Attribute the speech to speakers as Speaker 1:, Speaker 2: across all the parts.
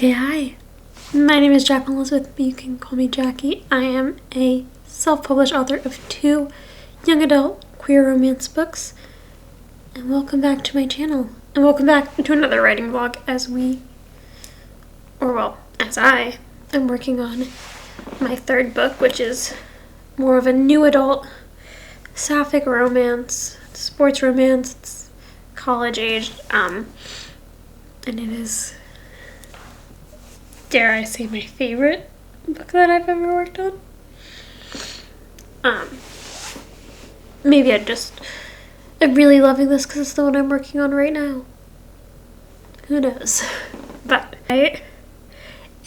Speaker 1: Okay, hi. My name is Jacqueline Elizabeth, but you can call me Jackie. I am a self-published author of 2 young adult queer romance books. And welcome back to my channel. And welcome back to another writing vlog as I am working on my 3rd book, which is more of a new adult sapphic romance, sports romance. It's college aged, and it is, dare I say, my favorite book that I've ever worked on. Maybe I'm really loving this because it's the one I'm working on right now. Who knows? But I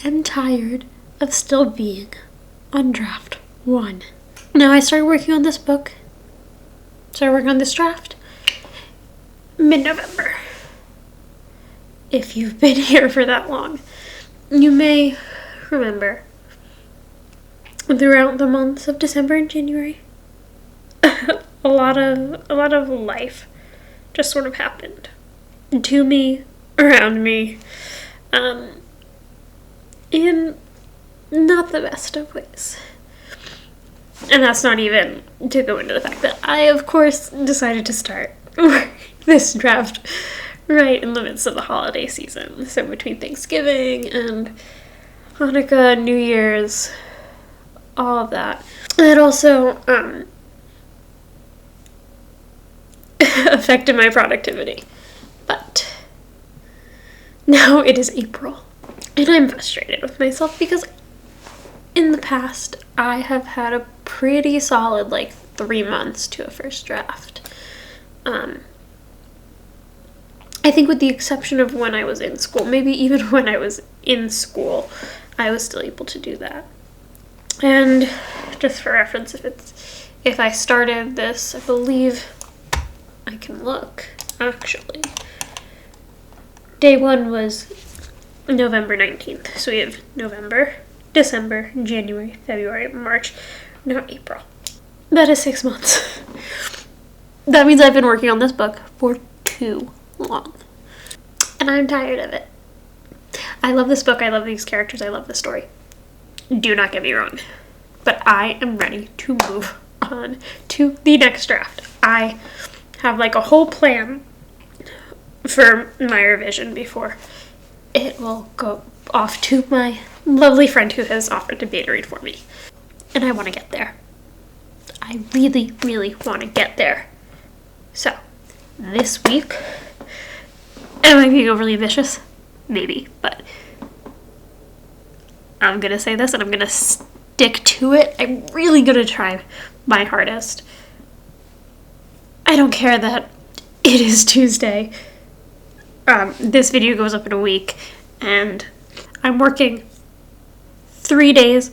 Speaker 1: am tired of still being on draft 1. Now I started working on this draft mid-November. If you've been here for that long, you may remember throughout the months of December and January, a lot of life just sort of happened to me, around me, in not the best of ways. And that's not even to go into the fact that I, of course, decided to start this draft right in the midst of the holiday season. So between Thanksgiving and Hanukkah, New Year's, all of that. It also affected my productivity. But now it is April, and I'm frustrated with myself because in the past I have had a pretty solid 3 months to a first draft. I think with the exception of when I was in school, maybe even when I was in school, I was still able to do that. And just for reference, if I started this, I believe I can look, actually. Day 1 was November 19th. So we have November, December, January, February, March, now April. That is 6 months. That means I've been working on this book for too long. And I'm tired of it. I love this book, I love these characters, I love the story. Do not get me wrong. But I am ready to move on to the next draft. I have a whole plan for my revision before it will go off to my lovely friend who has offered to beta read for me. And I want to get there. I really, really want to get there. So, this week, am I being overly ambitious? Maybe, but I'm gonna say this and I'm gonna stick to it. I'm really gonna try my hardest. I don't care that it is Tuesday. This video goes up in a week, and I'm working 3 days,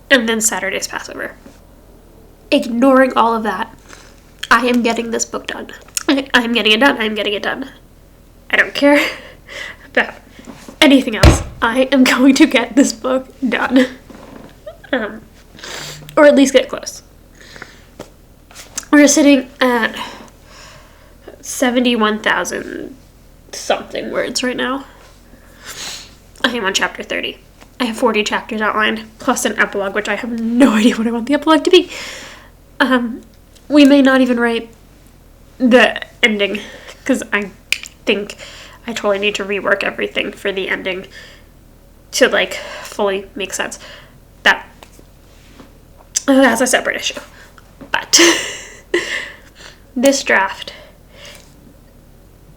Speaker 1: and then Saturday's Passover. Ignoring all of that, I am getting this book done. I'm getting it done. I'm getting it done. I don't care about anything else. I am going to get this book done. Or at least get close. We're sitting at 71,000 something words right now. I am on chapter 30. I have 40 chapters outlined, plus an epilogue, which I have no idea what I want the epilogue to be. We may not even write the ending, because I think I totally need to rework everything for the ending to fully make sense. That's a separate issue. But this draft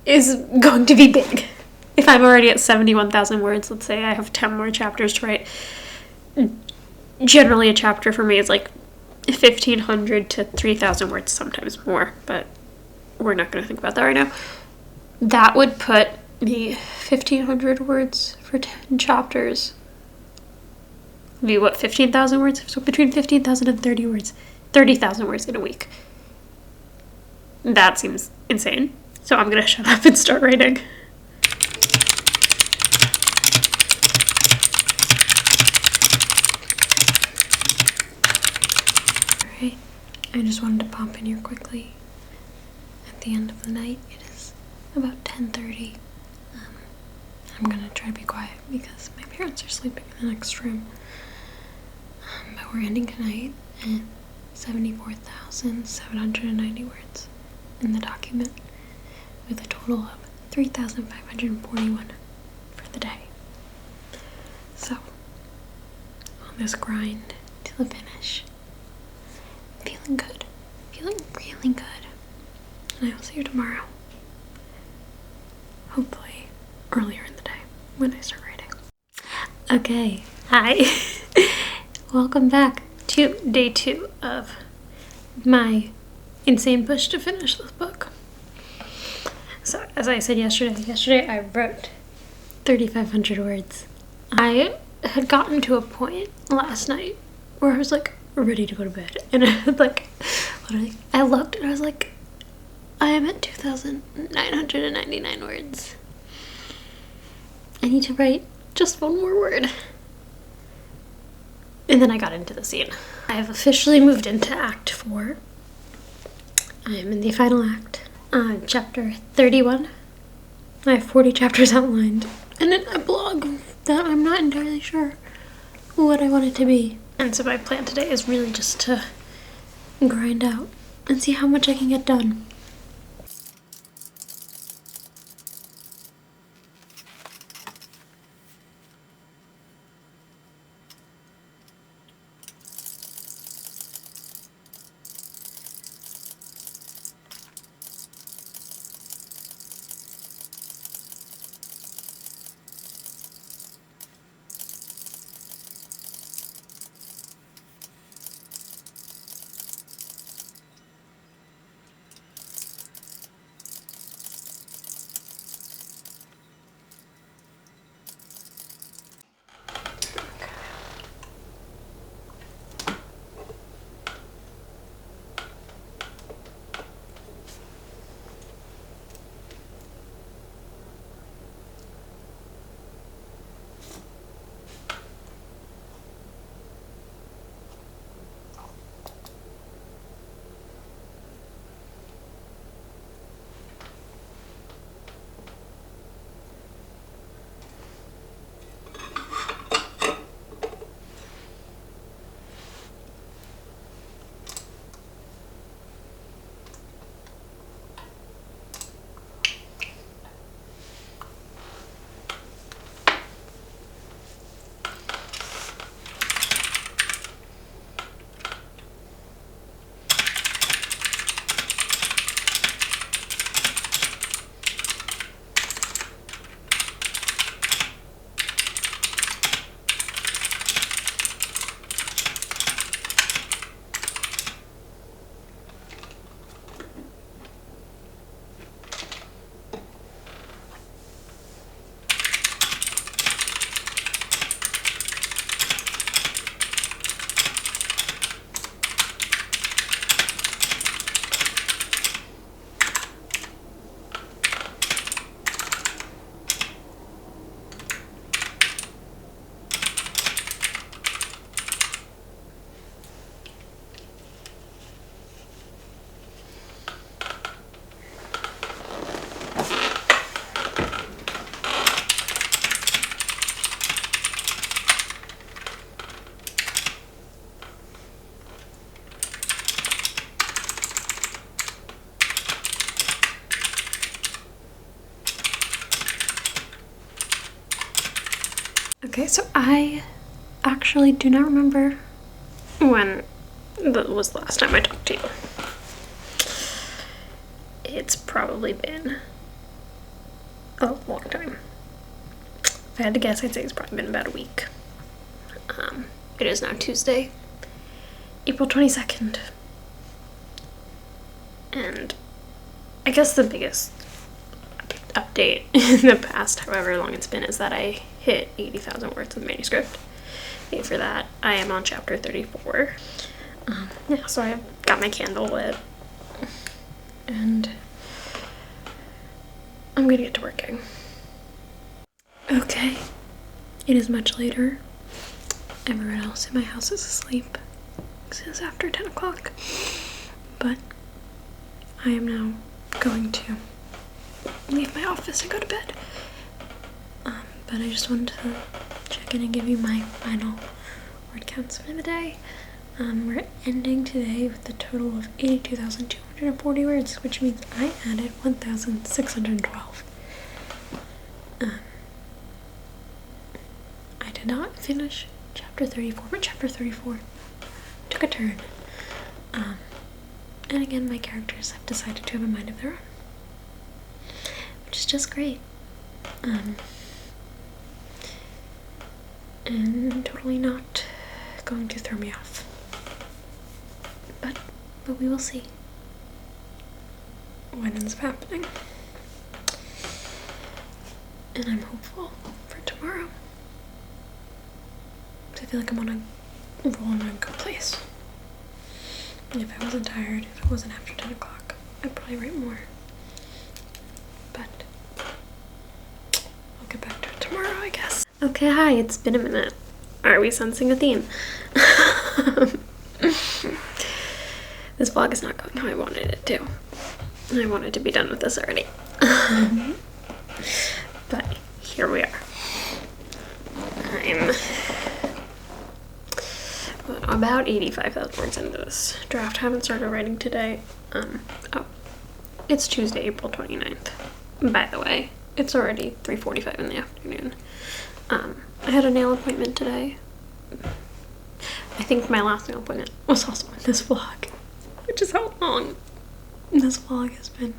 Speaker 1: is going to be big. If I'm already at 71,000 words, let's say I have 10 more chapters to write. Generally a chapter for me is 1,500 to 3,000 words, sometimes more, but we're not going to think about that right now. That would put me 1,500 words for 10 chapters. Would be 15,000 words? So between 15,000 and 30,000 words in a week. That seems insane. So I'm going to shut up and start writing. Alright, I just wanted to pop in here quickly. At the end of the night, it is about 10:30. I'm gonna try to be quiet because my parents are sleeping in the next room. But we're ending tonight at 74,790 words in the document, with a total of 3,541 for the day. So, on this grind to the finish, feeling good. Feeling really good. And I will see you tomorrow. Hopefully earlier in the day when I start writing. Okay, hi. Welcome back to day 2 of my insane push to finish this book. So, as I said yesterday I wrote 3,500 words. I had gotten to a point last night where I was like ready to go to bed, and I had like literally, I looked and I was like, I am at 2,999 words. I need to write just one more word. And then I got into the scene. I have officially moved into Act 4. I am in the final act, chapter 31. I have 40 chapters outlined, and in a blog that I'm not entirely sure what I want it to be. And so my plan today is really just to grind out and see how much I can get done. Okay, so I actually do not remember when that was the last time I talked to you. It's probably been a long time. If I had to guess, I'd say it's probably been about a week. It is now Tuesday, April 22nd. And I guess the biggest update in the past, however long it's been, is that I hit 80,000 words of the manuscript. Yay for that. I am on chapter 34. Yeah, so I've got my candle lit, and I'm gonna get to working. Okay, it is much later. Everyone else in my house is asleep. It is after 10 o'clock. But I am now going to leave my office and go to bed. but I just wanted to check in and give you my final word counts for the day. We're ending today with a total of 82,240 words, which means I added 1,612. I did not finish chapter 34, but chapter 34 took a turn. And again, my characters have decided to have a mind of their own, which is just great. And totally not going to throw me off. But we will see what ends up happening. And I'm hopeful for tomorrow. I feel like I'm on a roll in a good place. If I wasn't tired, if it wasn't after 10 o'clock, I'd probably write more. But I'll get back to it tomorrow, I guess. Okay, hi, it's been a minute. Are we sensing a theme? This vlog is not going how I wanted it to. I wanted to be done with this already. But here we are. I'm about 85,000 words into this draft. I haven't started writing today. It's Tuesday, April 29th. By the way, it's already 3:45 in the afternoon. I had a nail appointment today. I think my last nail appointment was also in this vlog, which is how long this vlog has been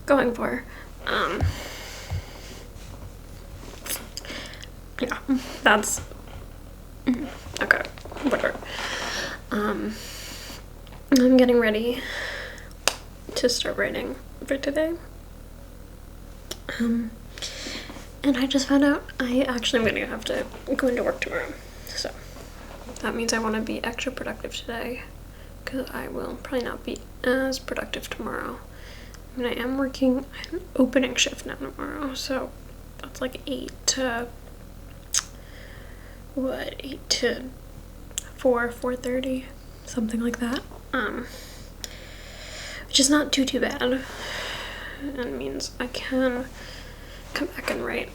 Speaker 1: going for. Yeah, that's okay, whatever. I'm getting ready to start writing for today. And I just found out I actually am gonna have to go into work tomorrow, so that means I want to be extra productive today, because I will probably not be as productive tomorrow. I mean, I am working an opening shift now tomorrow, so that's like 8 to 4:30, something like that. Which is not too bad. It means I can come back and write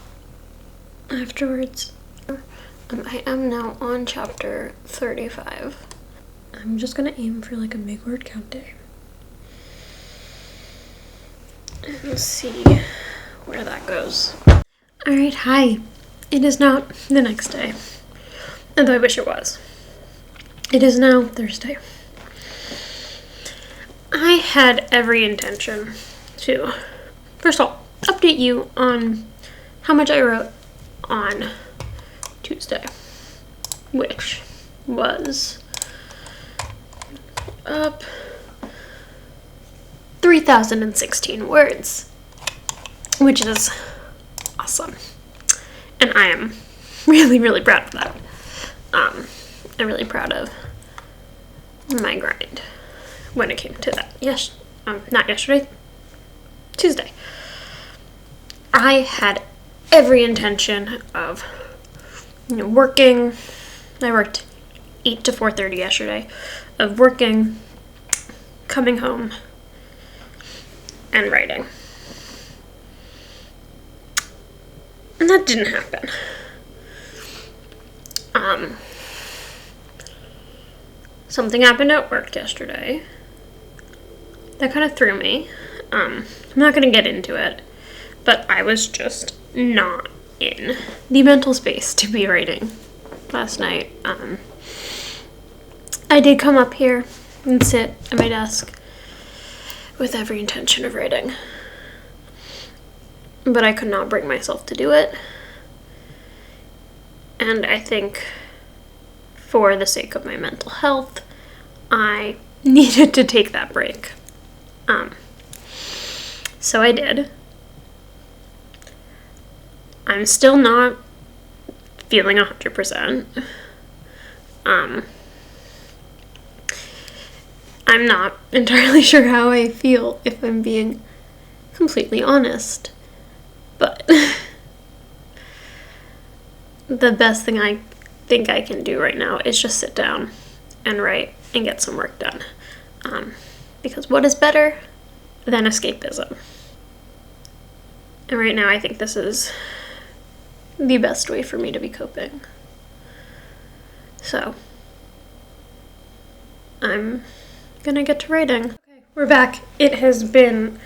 Speaker 1: afterwards. I am now on chapter 35. I'm just gonna aim for like a big word count day and see where that goes. Alright, hi. It is not the next day, and I wish it was. It is now Thursday. I had every intention to, first of all, update you on how much I wrote on Tuesday, which was up 3,016 words, which is awesome. And I am really, really proud of that. I'm really proud of my grind when it came to that. Yes, not yesterday, Tuesday. I had every intention of, working. I worked 8 to 4:30 yesterday, of working, coming home, and writing. And that didn't happen. Something happened at work yesterday that kind of threw me. I'm not going to get into it, but I was just not in the mental space to be writing last night. I did come up here and sit at my desk with every intention of writing, but I could not bring myself to do it. And I think for the sake of my mental health, I needed to take that break. So I did. I'm still not feeling 100%. I'm not entirely sure how I feel, if I'm being completely honest. But the best thing I think I can do right now is just sit down and write and get some work done. Because what is better than escapism? And right now I think this is the best way for me to be coping. So, I'm gonna get to writing. Okay, we're back. It has been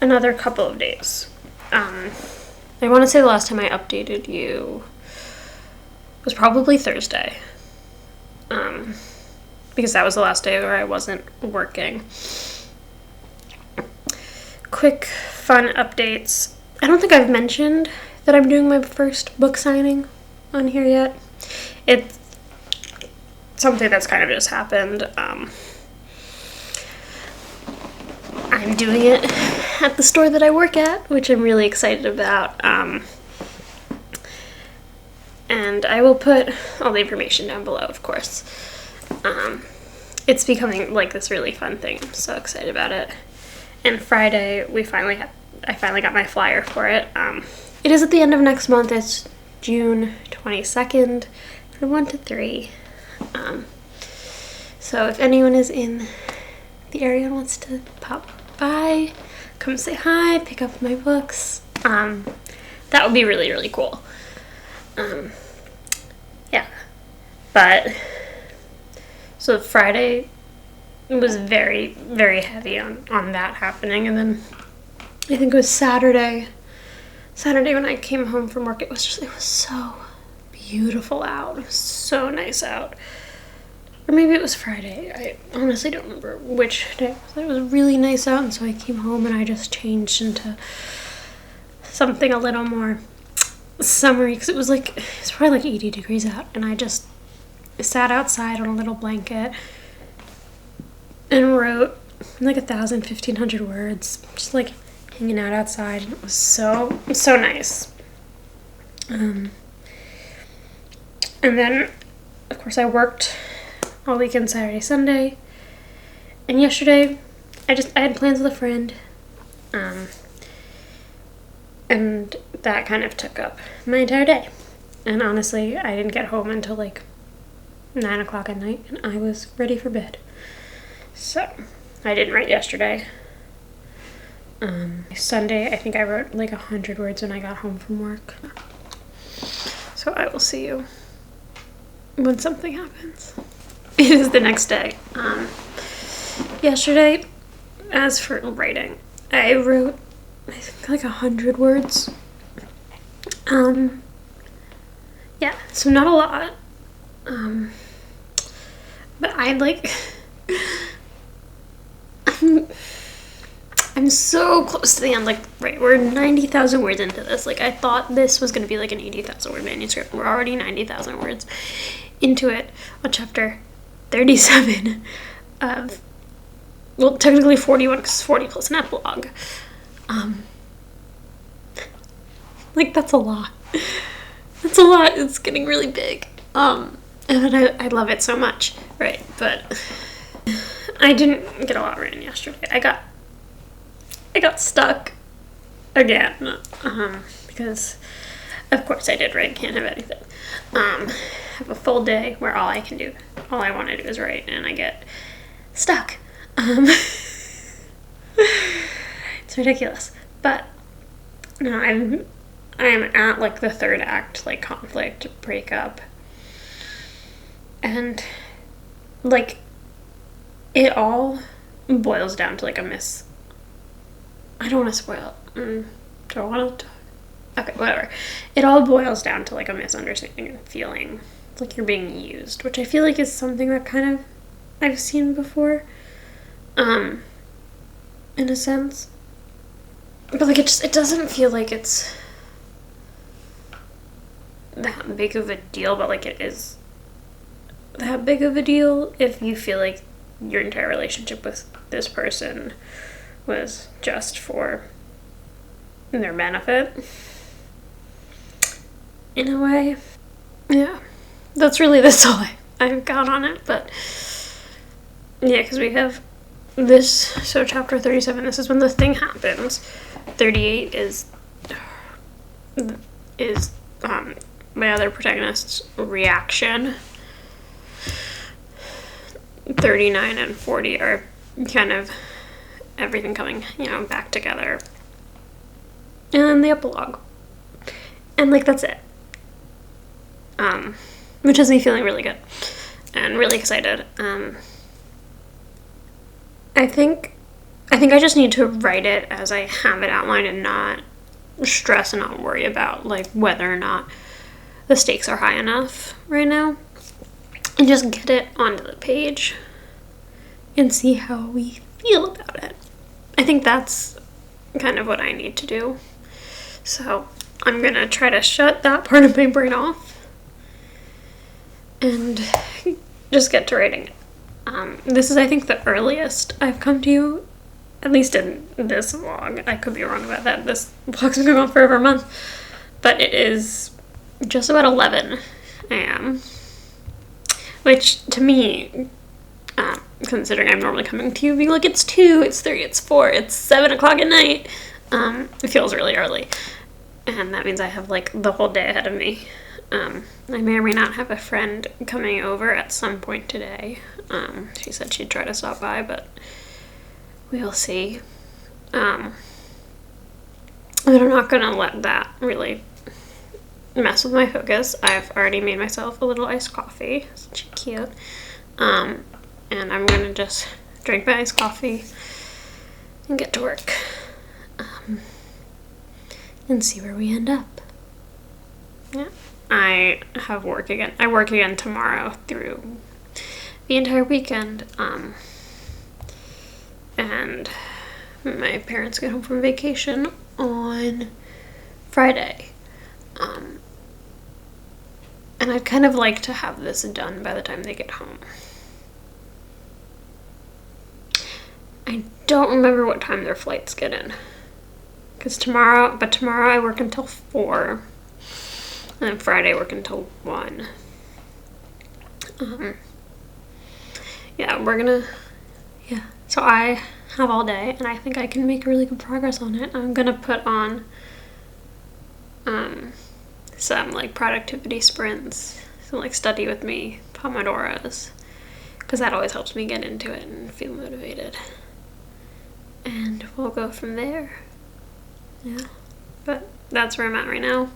Speaker 1: another couple of days. I want to say the last time I updated you was probably Thursday. Because that was the last day where I wasn't working. Quick, fun updates. I don't think I've mentioned that I'm doing my first book signing on here yet. It's something that's kind of just happened. I'm doing it at the store that I work at, which I'm really excited about. And I will put all the information down below, of course. It's becoming like this really fun thing. I'm so excited about it. And Friday, I finally got my flyer for it. It is at the end of next month. It's June 22nd from 1 to 3. So if anyone is in the area and wants to pop by, come say hi, pick up my books, that would be really, really cool. Yeah. But, so Friday was very, very heavy on that happening. And then I think it was Saturday when I came home from work, it was so beautiful out. It was so nice out. Or maybe it was Friday. I honestly don't remember which day. It was really nice out, and so I came home and I just changed into something a little more summery, because it's probably like 80 degrees out, and I just sat outside on a little blanket and wrote like 1,500 words, just like hanging out outside, and it was so nice. And then, of course, I worked all weekend, Saturday, Sunday, and yesterday I had plans with a friend, and that kind of took up my entire day. And honestly, I didn't get home until like 9 o'clock at night, and I was ready for bed. So I didn't write yesterday. Sunday, I think I wrote like 100 words when I got home from work. So I will see you when something happens. It is the next day. Yesterday, as for writing, I wrote, I think, like 100 words. Yeah, so not a lot. But I'm so close to the end. Like, right, we're 90,000 words into this. Like, I thought this was going to be like an 80,000 word manuscript. We're already 90,000 words into it on chapter 37 of, well, technically 41, because 40 plus an epilogue. Like, that's a lot. That's a lot. It's getting really big. And I love it so much. Right, but I didn't get a lot written yesterday. I got stuck again. Because of course I did write, can't have anything. Have a full day where all I want to do is write, and I get stuck. It's ridiculous. But no, I'm at like the third act, like conflict, breakup. And like it all boils down to like I don't want to spoil it. Do I want to? Okay, whatever. It all boils down to like a misunderstanding and feeling like you're being used, which I feel like is something that kind of I've seen before, in a sense. But like it doesn't feel like it's that big of a deal, but like it is that big of a deal if you feel like your entire relationship with this person was just for their benefit. In a way. Yeah. That's all I've got on it, but yeah, because we have this, so chapter 37, this is when the thing happens. 38 is my other protagonist's reaction. 39 and 40 are kind of everything coming, back together. And then the epilogue. And, like, that's it. which has me feeling really good and really excited. I think I just need to write it as I have it outlined and not stress and not worry about like whether or not the stakes are high enough right now, and just get it onto the page and see how we feel about it. I think that's kind of what I need to do. So I'm gonna try to shut that part of my brain off and just get to writing it. This is, I think, the earliest I've come to you, at least in this vlog. I could be wrong about that. This vlog's been going on for over a month, but it is just about 11 a.m., which to me, considering I'm normally coming to you being like, it's 2, it's 3, it's 4, it's 7 o'clock at night, it feels really early. And that means I have like the whole day ahead of me. I may or may not have a friend coming over at some point today. She said she'd try to stop by, but we'll see. But I'm not gonna let that really mess with my focus. I've already made myself a little iced coffee. Such cute. And I'm gonna just drink my iced coffee and get to work. And see where we end up. Yeah. I have work again. I work again tomorrow through the entire weekend. And my parents get home from vacation on Friday. And I'd kind of like to have this done by the time they get home. I don't remember what time their flights get in. Tomorrow I work until 4. And then Friday I work until 1. So I have all day, and I think I can make really good progress on it. I'm gonna put on some like productivity sprints, some like study with me Pomodoros, because that always helps me get into it and feel motivated. And we'll go from there. Yeah, but that's where I'm at right now.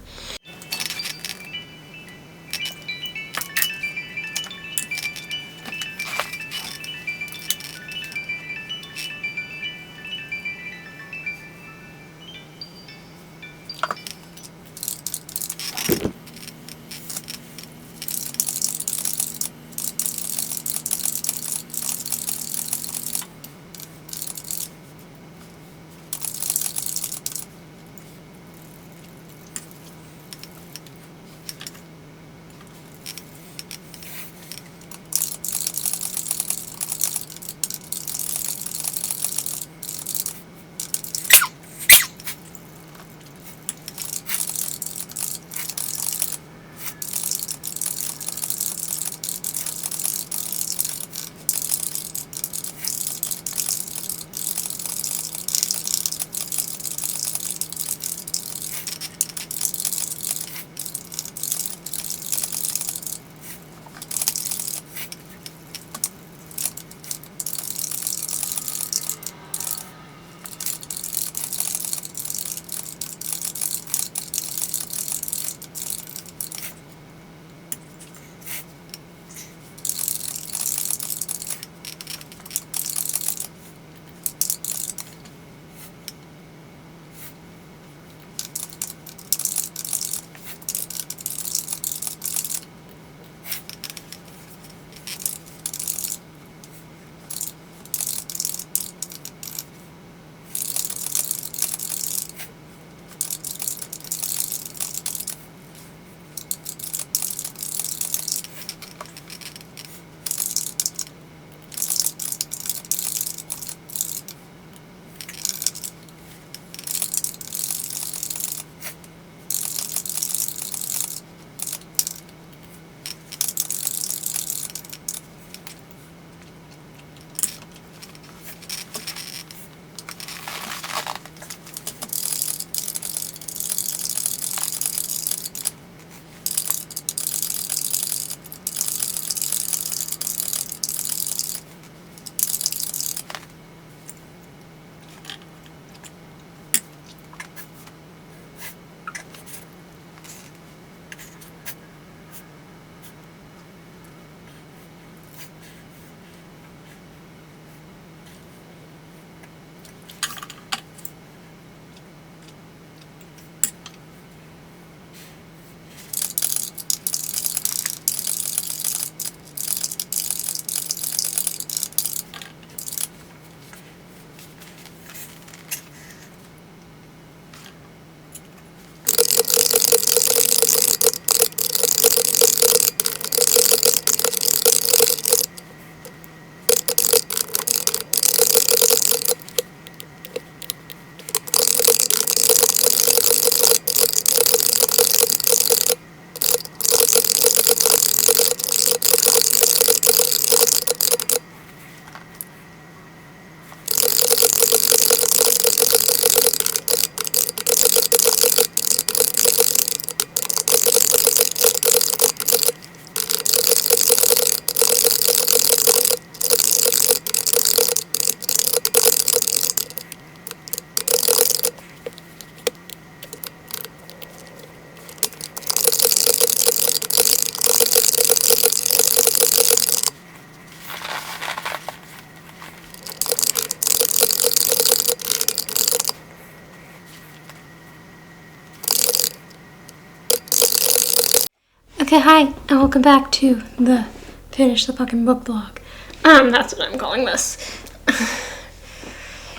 Speaker 1: Okay, hi, and welcome back to the Finish the Fucking Book Vlog. That's what I'm calling this.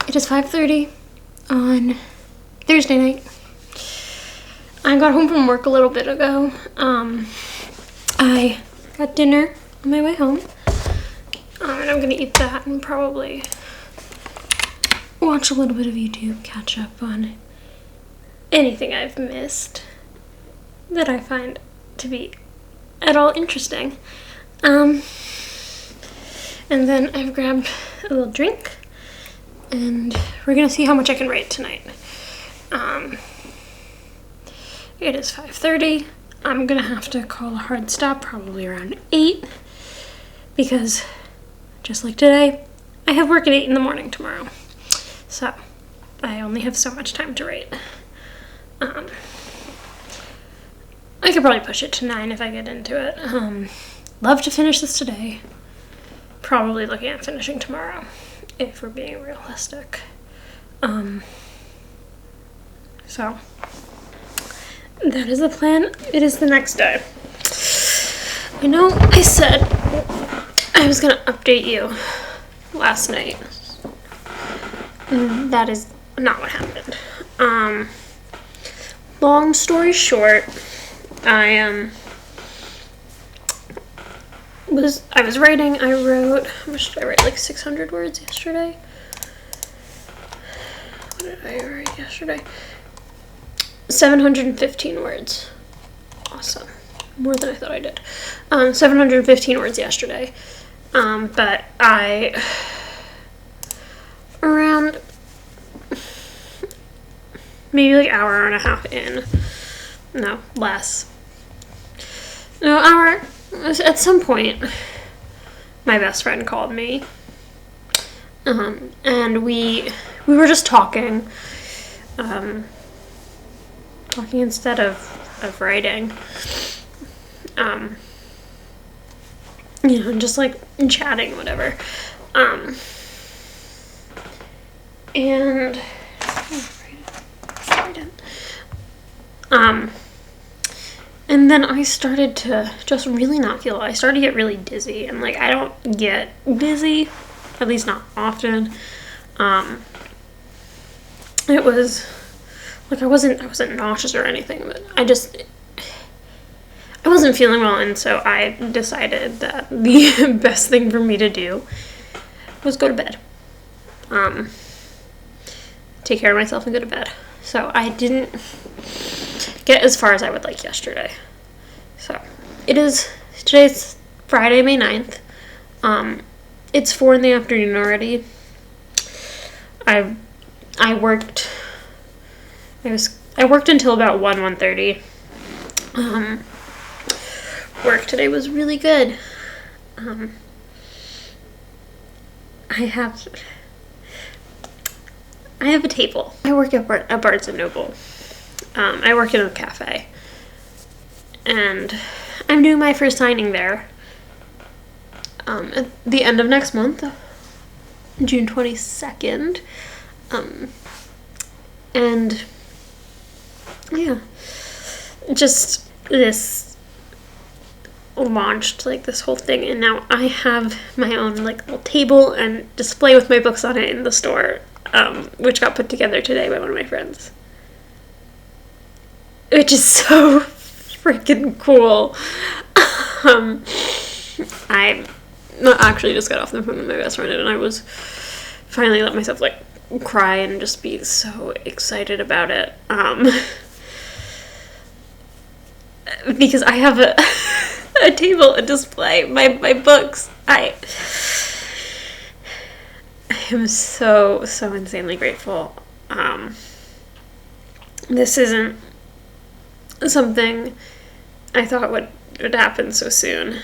Speaker 1: It is 5:30 on Thursday night. I got home from work a little bit ago. I got dinner on my way home. And I'm gonna eat that and probably watch a little bit of YouTube, catch up on anything I've missed that I find to be at all interesting. And then I've grabbed a little drink and we're gonna see how much I can write tonight. It is 5:30. I'm gonna have to call a hard stop probably around 8 because just like today, I have work at 8 in the morning tomorrow. So I only have so much time to write. I could probably push it to 9 if I get into it. Love to finish this today. Probably looking at finishing tomorrow, if we're being realistic. So that is the plan. It is the next day. I know I said I was gonna update you last night. That is not what happened. Long story short, I was writing. I wrote, how much did I write? Like 600 words yesterday. What did I write yesterday? 715 words. Awesome. More than I thought I did. 715 words yesterday. But around maybe like hour and a half in. No, less. No, hour. At some point, my best friend called me. And we were just talking. Talking instead of writing. Just like chatting, whatever. And then I started to just really not feel well. I started to get really dizzy, and like I don't get dizzy, at least not often. It was like I wasn't nauseous or anything, but I wasn't feeling well, and so I decided that the best thing for me to do was go to bed. Take care of myself and go to bed. So I didn't get as far as I would like yesterday. So today's Friday, May 9th. It's 4 in the afternoon already. I worked until about 1:30. Work today was really good. I have a table. I work at Barnes & Noble. I work in a cafe. And I'm doing my first signing there. At the end of next month. June 22nd. And yeah. Just this launched like this whole thing, and now I have my own like little table and display with my books on it in the store, which got put together today by one of my friends, which is so freaking cool. I actually just got off the phone with my best friend, and I was finally let myself like cry and just be so excited about it, because I have a table, a display, my books. I am so insanely grateful. This isn't something I thought would happen so soon,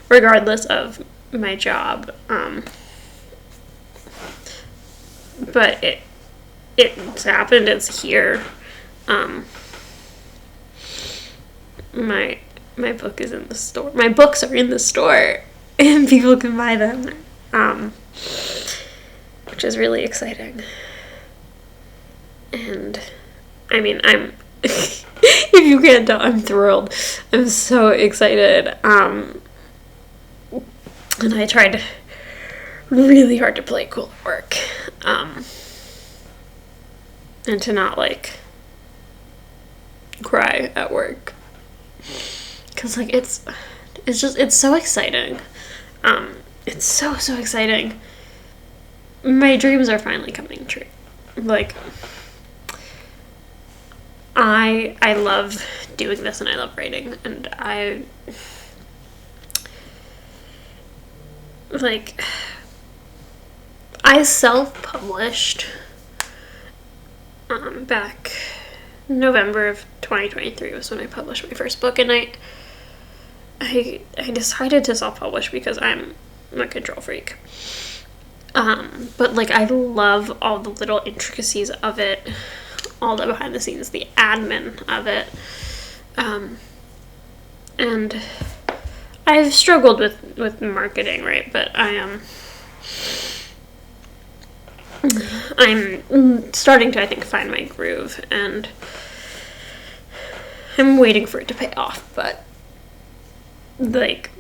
Speaker 1: regardless of my job. But it's happened. It's here. My book is in the store. My books are in the store, and people can buy them, which is really exciting. And I mean, I'm If you can't tell, I'm thrilled. I'm so excited. And I tried really hard to play cool at work. And to not, like, cry at work. Because, like, it's so exciting. It's so exciting. My dreams are finally coming true. Like, I love doing this and I love writing, and I self-published back November of 2023 was when I published my first book, and I decided to self-publish because I'm a control freak. But, like, I love all the little intricacies of it, all the behind the scenes, the admin of it. And I've struggled with marketing, right? But I'm starting to, I think, find my groove, and I'm waiting for it to pay off. But, like,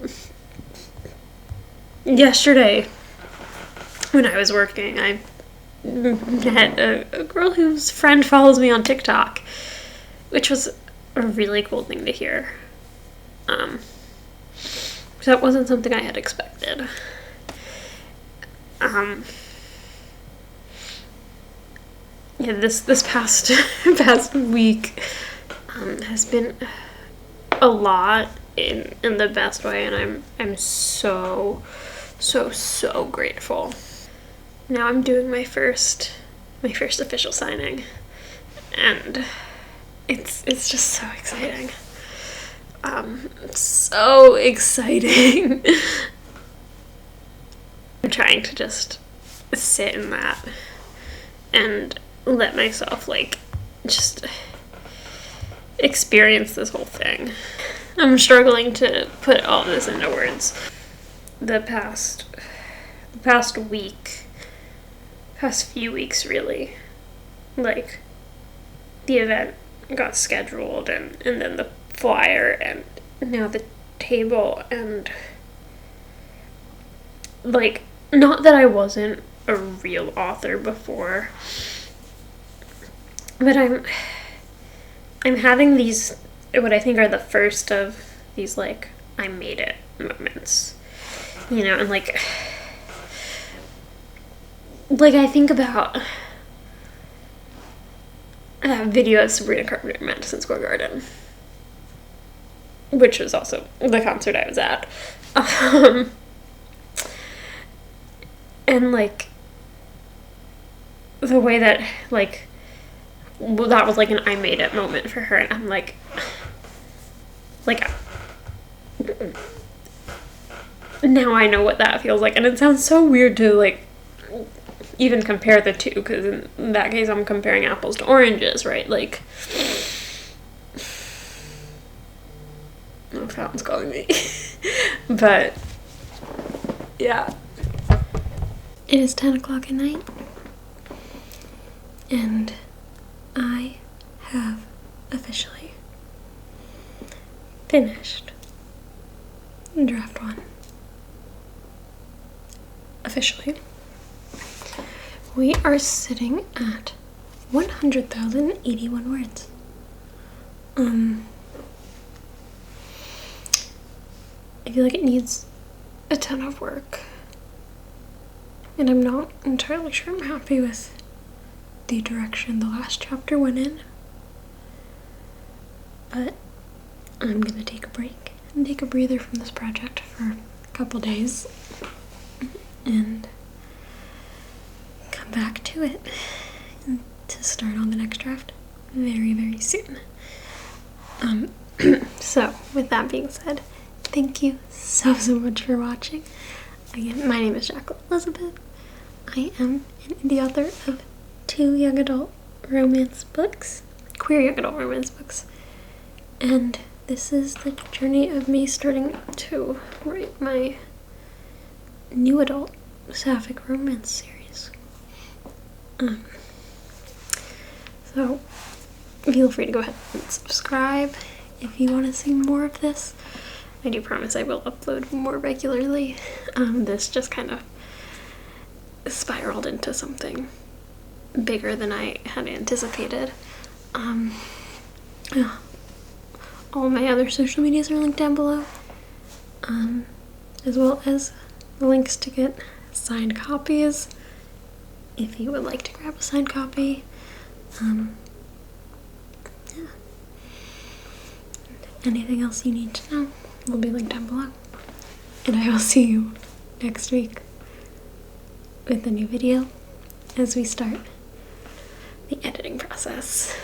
Speaker 1: yesterday when I was working, I met a girl whose friend follows me on TikTok, which was a really cool thing to hear. That wasn't something I had expected. This past week has been a lot in the best way, and I'm so grateful. Now I'm doing my first official signing, and it's just so exciting. So exciting. I'm trying to just sit in that and let myself, like, just experience this whole thing. I'm struggling to put all this into words. The past few weeks, really, like, the event got scheduled, and then the flyer, and now the table, and, like, not that I wasn't a real author before, but I'm having these, what I think are the first of these, like, I made it moments, you know, and, like, I think about that video of Sabrina Carpenter in Madison Square Garden, which was also the concert I was at. And, like, the way that, like, that was, like, an I made it moment for her, and I'm like, now I know what that feels like, and it sounds so weird to, like, even compare the two, because in that case I'm comparing apples to oranges, right? Like, oh, fountain's calling me. But yeah, it is 10 o'clock at night, and I have officially finished draft 1. Officially. We are sitting at 100,081 words. I feel like it needs a ton of work, and I'm not entirely sure I'm happy with the direction the last chapter went in, but I'm gonna take a break and take a breather from this project for a couple days and come back to it and to start on the next draft very soon. So with that being said, thank you so much for watching. Again, my name is Jacqueline Elizabeth. I am the author of 2 young adult romance books, queer young adult romance books, and this is the journey of me starting to write my new adult sapphic romance series. So feel free to go ahead and subscribe if you want to see more of this. I do promise I will upload more regularly. This just kind of spiraled into something bigger than I had anticipated. Yeah. All my other social medias are linked down below, as well as the links to get signed copies if you would like to grab a signed copy. Yeah. Anything else you need to know will be linked down below. And I will see you next week with a new video as we start the editing process.